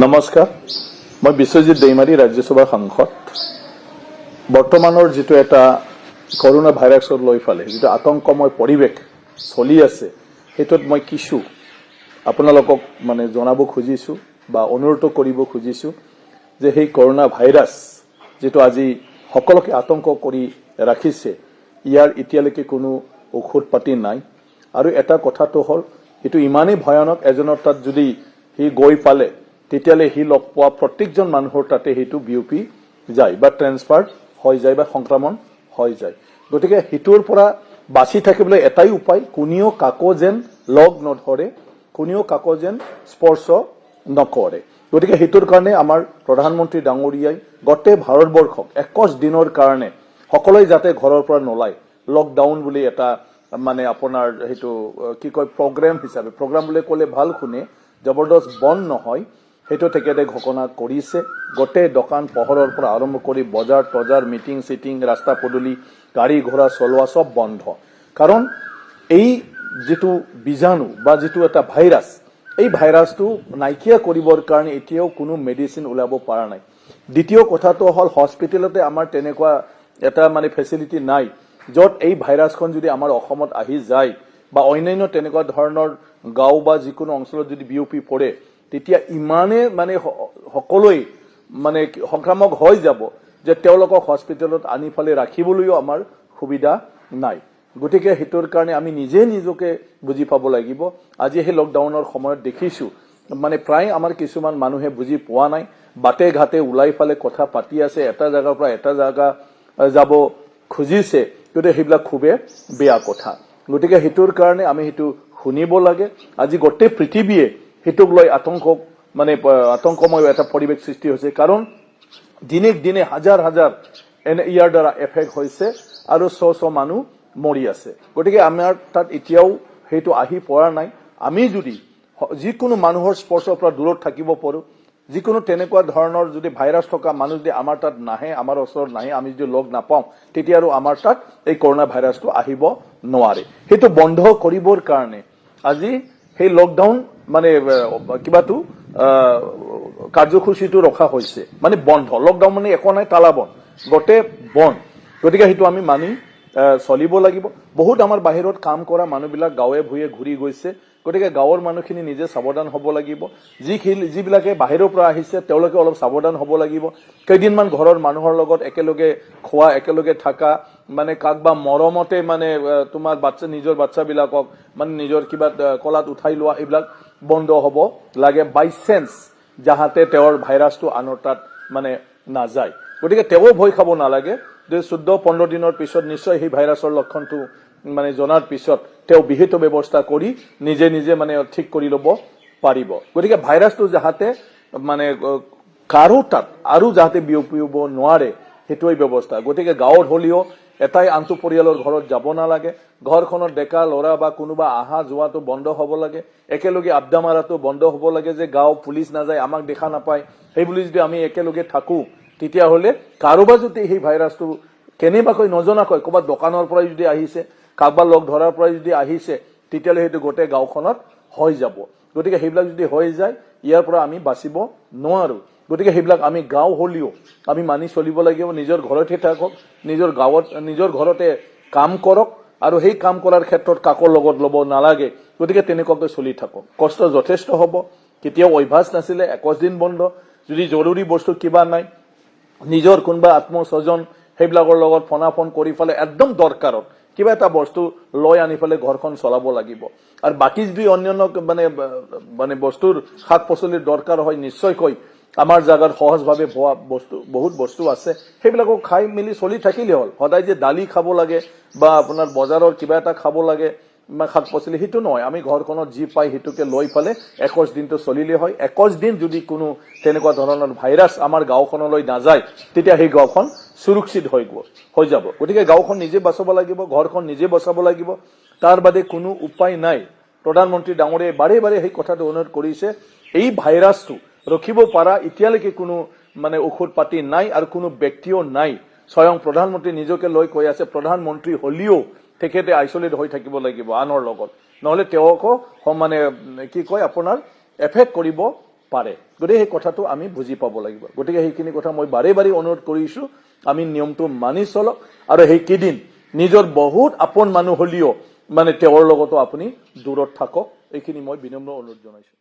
নমস্কাৰ, মই বিশ্বজিৎ দৈমাৰী, ৰাজ্যসভাৰ সাংসদ। বৰ্তমানৰ যিটো এটা কৰোনা ভাইৰাছক লৈ ফালে যিটো আতংকময় পৰিৱেশ চলি আছে, সেইটোত মই কিছু আপোনালোকক জনাব খুজিছোঁ বা অনুৰোধ কৰিব খুজিছোঁ যে সেই কৰোনা ভাইৰাছ যিটো আজি সকলোকে আতংক কৰি ৰাখিছে, ইয়াৰ এতিয়ালৈকে কোনো ঔষধ পাতি নাই। আৰু এটা কথাটো হ'ল, এইটো ইমানেই ভয়ানক, এজনৰ তাত যদি সি গৈ পালে তেতিয়ালে সি লগ পোৱা প্ৰত্যেকজন মানুহৰ তাতে সেইটো বিয়পি যায় বা ট্ৰেন্সফাৰ হৈ যায় বা সংক্ৰমণ হৈ যায়। গতিকে সেইটোৰ পৰা বাচি থাকিবলৈ এটাই উপায়, কোনেও কাকো যেন লগ নধৰে, কোনেও কাকো যেন স্পৰ্শ নকৰে। গতিকে সেইটোৰ কাৰণে আমাৰ প্ৰধানমন্ত্ৰী ডাঙৰীয়াই গোটেই ভাৰতবৰ্ষক 21 দিনৰ কাৰণে সকলোৱে যাতে ঘৰৰ পৰা নোলায়, লকডাউন বুলি এটা আপোনাৰ সেইটো কি কয় প্ৰগ্ৰাম বুলি ক'লে ভাল শুনে, জবৰদস্ত বন্ধ নহয়, সেইটো তেখেতে ঘোষণা কৰিছে। গোটেই দোকান পোহৰৰ পৰা আৰম্ভ কৰি বজাৰ তজাৰ, মিটিং চিটিং, ৰাস্তা পদূলি, গাড়ী ঘোঁৰা চলোৱা সব বন্ধ। কাৰণ এই যিটো বীজাণু বা যিটো এটা ভাইৰাছ, এই ভাইৰাছটো নাইকিয়া কৰিবৰ কাৰণে এতিয়াও কোনো মেডিচিন ওলাব পৰা নাই। দ্বিতীয় কথাটো হ'ল, হস্পিটেলতে আমাৰ তেনেকুৱা এটা ফেচিলিটি নাই য'ত এই ভাইৰাছখন যদি আমাৰ অসমত আহি যায় বা অন্যান্য তেনেকুৱা ধৰণৰ গাঁও বা যিকোনো অঞ্চলত যদি বিয়পি পৰে, তেতিয়া ইমানে সকলোৱে সংক্ৰামক হৈ যাব যে তেওঁলোকক হস্পিটেলত আনি ফালে ৰাখিবলৈও আমাৰ সুবিধা নাই। গতিকে সেইটোৰ কাৰণে আমি নিজে নিজকে বুজি পাব লাগিব। আজি সেই লকডাউনৰ সময়ত দেখিছোঁ প্ৰায় আমাৰ কিছুমান মানুহে বুজি পোৱা নাই, বাটে ঘাটে ওলাই ফালে কথা পাতি আছে, এটা জেগাৰ পৰা এটা জেগা যাব খুজিছে, গতিকে সেইবিলাক খুবেই বেয়া কথা। গতিকে সেইটোৰ কাৰণে আমি সেইটো শুনিব লাগে। আজি গোটেই পৃথিৱীয়ে সেইটোক লৈ আতংকময় এটা পৰিৱেশ সৃষ্টি হৈছে। কাৰণ দিনে দিনে হাজাৰ হাজাৰ ইয়াৰ দ্বাৰা এফেক্ট হৈছে আৰু শ মানুহ মৰি আছে। গতিকে আমাৰ তাত এতিয়াও সেইটো আহি পৰা নাই। আমি যদি যিকোনো মানুহৰ স্পৰ্শৰ পৰা দূৰত থাকিব পাৰোঁ, যিকোনো তেনেকুৱা ধৰণৰ যদি ভাইৰাছ থকা মানুহ যদি আমাৰ তাত নাহে, আমাৰ ওচৰত নাহে, আমি যদি লগ নাপাওঁ, তেতিয়া আৰু আমাৰ তাত এই কৰোনা ভাইৰাছটো আহিব নোৱাৰে। সেইটো বন্ধ কৰিবৰ কাৰণে আজি সেই লকডাউন কিবাটো কাৰ্যসূচীটো ৰখা হৈছে। বন্ধ, লকডাউন একো নাই, তালা বন্ধ, গোটেই বন্ধ। গতিকে সেইটো আমি মানি চলিব লাগিব। বহুত আমাৰ বাহিৰত কাম কৰা মানুহবিলাক গাঁৱে ভূঞে ঘূৰি গৈছে। গতিকে গাঁৱৰ মানুহখিনি নিজে সাৱধান হ'ব লাগিব। যিবিলাকে বাহিৰৰ পৰা আহিছে তেওঁলোকে অলপ সাৱধান হ'ব লাগিব। কেইদিনমান ঘৰৰ মানুহৰ লগত একেলগে খোৱা, একেলগে থকা, কাক বা মৰমতে তোমাৰ নিজৰ বাচ্চাবিলাকক নিজৰ কিবা কলাত উঠাই লোৱা, এইবিলাক বন্ধ হ'ব লাগে। বাই চেন্স যাহাতে তেওঁৰ ভাইৰাছটো আনৰ তাত নাযায়। গতিকে তেওঁ ভয় খাব নালাগে যে 14-15 দিনৰ পিছত নিশ্চয় সেই ভাইৰাছৰ লক্ষণটো জনাৰ পিছত তেওঁ বিহিত ব্যৱস্থা কৰি নিজে নিজে ঠিক কৰি ল'ব পাৰিব। গতিকে ভাইৰাছটো যাহাতে কাৰো তাত আৰু যাহাতে বিয়পিব নোৱাৰে, সেইটোৱে ব্যৱস্থা। গতিকে গাঁৱত হ'লেও এটাই আনটো পৰিয়ালৰ ঘৰত যাব নালাগে। ঘৰখনত ডেকা ল'ৰা বা কোনোবা অহা যোৱাটো বন্ধ হ'ব লাগে। একেলগে আড্ডা মাৰাটো বন্ধ হ'ব লাগে যে গাঁও পুলিচ নাযায়, আমাক দেখা নাপায়, সেইবুলি যদি আমি একেলগে থাকোঁ, তেতিয়াহ'লে কাৰোবাৰ যদি সেই ভাইৰাছটো কেনেবাকৈ নজনাকৈ ক'ৰবাত দোকানৰ পৰাই যদি আহিছে, কাৰোবাৰ লগ ধৰাৰ পৰাই যদি আহিছে, তেতিয়াহ'লে সেইটো গোটেই গাঁওখনত হৈ যাব। গতিকে সেইবিলাক যদি হৈ যায়, ইয়াৰ পৰা আমি বাচিব নোৱাৰোঁ। গতিকে সেইবিলাক আমি গাঁও হ'লেও আমি মানি চলিব লাগিব। নিজৰ ঘৰতে থাকক, নিজৰ ঘৰতে কাম কৰক, আৰু সেই কাম কৰাৰ ক্ষেত্ৰত কাকো লগত ল'ব নালাগে। গতিকে তেনেকুৱাকৈ চলি থাকক। কষ্ট যথেষ্ট হ'ব, কেতিয়াও অভ্যাস নাছিলে 21 দিন বন্ধ। যদি জৰুৰী বস্তু কিবা নাই, নিজৰ কোনোবা আত্মস্বজন সেইবিলাকৰ লগত ফোন কৰি ফালে একদম দৰকাৰত কিবা এটা বস্তু লৈ আনি ফালে ঘৰখন চলাব লাগিব। আৰু বাকী যদি অন্যান্য বস্তুৰ শাক পাচলিৰ দৰকাৰ হয়, নিশ্চয়কৈ আমাৰ জাগাত সহজভাৱে হোৱা বহুত বস্তু আছে, সেইবিলাকো খাই মেলি চলি থাকিলে হ'ল। সদায় যে দালি খাব লাগে বা আপোনাৰ বজাৰৰ কিবা এটা খাব লাগে শাক পাচলি, সেইটো নহয়। আমি ঘৰখনত যি পাই সেইটোকে লৈ ফালে 21 দিনটো চলিলে হয়। 21 দিন যদি কোনো তেনেকুৱা ধৰণৰ ভাইৰাছ আমাৰ গাঁওখনলৈ নাযায়, তেতিয়া সেই গাঁওখন সুৰক্ষিত হৈ যাব। গতিকে গাঁওখন নিজে বচাব লাগিব, ঘৰখন নিজে বচাব লাগিব, তাৰ বাদে কোনো উপায় নাই। প্ৰধানমন্ত্ৰী ডাঙৰীয়াই বাৰে বাৰে সেই কথাটো অনুৰোধ কৰিছে, এই ভাইৰাছটো ৰখিব পৰা এতিয়ালৈকে কোনো ঔষধ পাতি নাই আৰু কোনো ব্যক্তিও নাই। স্বয়ং প্ৰধানমন্ত্ৰী নিজকে লৈ কৈ আছে, প্ৰধানমন্ত্ৰী হ'লেও তেখেতে আইচলেট হৈ থাকিব লাগিব আনৰ লগত, নহ'লে তেওঁকো কি কয় আপোনাৰ এফেক্ট কৰিব পাৰে গতিকে সেই কথাটো আমি বুজি পাব লাগিব গতিকে সেইখিনি কথা মই বাৰে বাৰে অনুৰোধ কৰিছো আমি নিয়মটো মানি চলক আৰু সেইকেইদিন নিজৰ বহুত আপোন মানুহ হলিও মানে তেওঁৰ লগতো আপুনি দূৰত থাকক এইখিনি মই বিনম্ৰ অনুৰোধ জনাইছো